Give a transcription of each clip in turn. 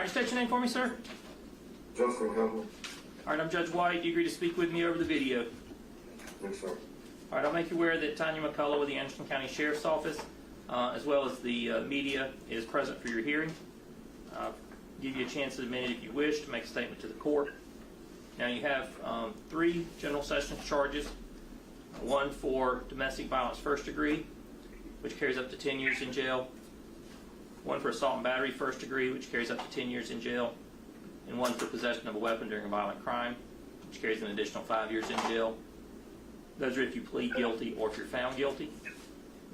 right, state your name for me, sir. Justin Campbell. All right, I'm Judge White. Do you agree to speak with me over the video? Yes, sir. All right, I'll make you aware that Tanya McCullough with the Anderson County Sheriff's Office, as well as the media, is present for your hearing. Give you a chance in a minute if you wish to make a statement to the court. Now you have 3 general sessions charges, one for domestic violence first degree, which carries up to 10 years in jail, one for assault and battery first degree, which carries up to 10 years in jail, and one for possession of a weapon during a violent crime, which carries an additional 5 years in jail. Those are if you plead guilty or if you're found guilty.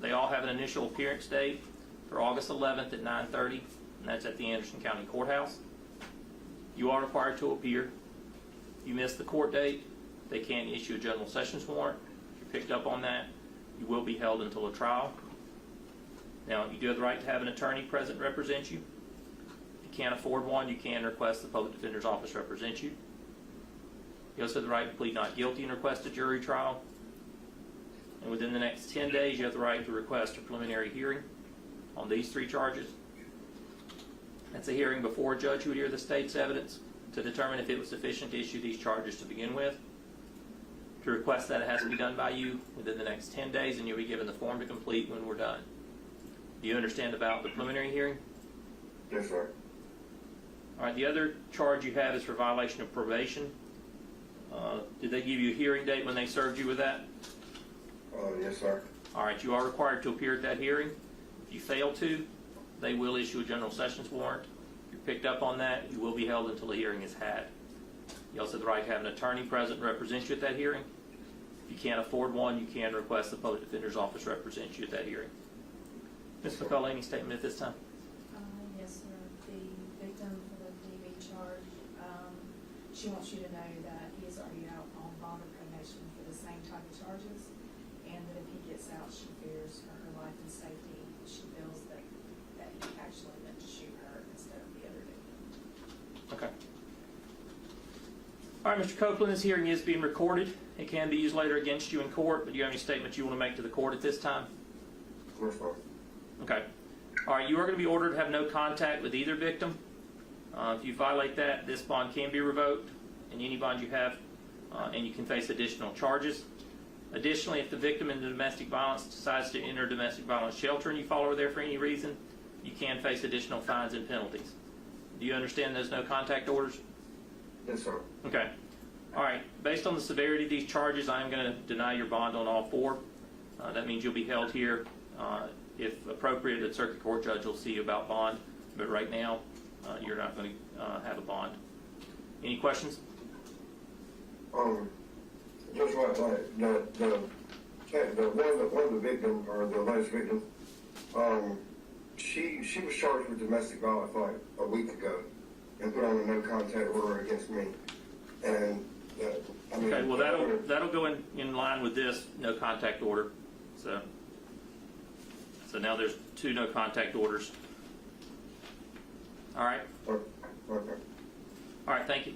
They all have an initial appearance date for August 11th at 9:30, and that's at the Anderson County Courthouse. You are required to appear. If you miss the court date, they can issue a general sessions warrant. If you're picked up on that, you will be held until a trial. Now, you do have the right to have an attorney present represent you. If you can't afford one, you can request the Public Defender's Office represent you. You also have the right to plead not guilty and request a jury trial. And within the next 10 days, you have the right to request a preliminary hearing on these 3 charges. That's a hearing before a judge who would hear the state's evidence to determine if it was sufficient to issue these charges to begin with. To request that, it has to be done by you within the next 10 days, and you'll be given the form to complete when we're done. Do you understand about the preliminary hearing? Yes, sir. All right, the other charge you have is for violation of probation. Did they give you a hearing date when they served you with that? Yes, sir. All right, you are required to appear at that hearing. If you fail to, they will issue a general sessions warrant. If you're picked up on that, you will be held until the hearing is had. You also have the right to have an attorney present represent you at that hearing. If you can't afford one, you can request the Public Defender's Office represent you at that hearing. Ms. McCullough, any statement at this time? Yes, sir. The victim for the DV charge, she wants you to know that he is already out on bond or probation for the same type of charges, and that if he gets out, she fears for her life and safety. She feels that he actually meant to shoot her instead of the other victim. Okay. All right, Mr. Copeland, this hearing is being recorded. It can be used later against you in court, but do you have any statements you want to make to the court at this time? Yes, sir. Okay. All right, you are going to be ordered to have no contact with either victim. If you violate that, this bond can be revoked, and any bond you have, and you can face additional charges. Additionally, if the victim in the domestic violence decides to enter domestic violence shelter and you follow her there for any reason, you can face additional fines and penalties. Do you understand those no contact orders? Yes, sir. Okay. All right. Based on the severity of these charges, I am going to deny your bond on all 4. That means you'll be held here. If appropriate, the circuit court judge will see you about bond, but right now you're not going to have a bond. Any questions? Just like one of the victims, or the latest victim, she was charged with domestic violence like a week ago and put on a no contact order against me. And I mean, Okay. Well, that'll go in line with this no contact order. So now there's 2 no contact orders. All right. Okay. All right. Thank you.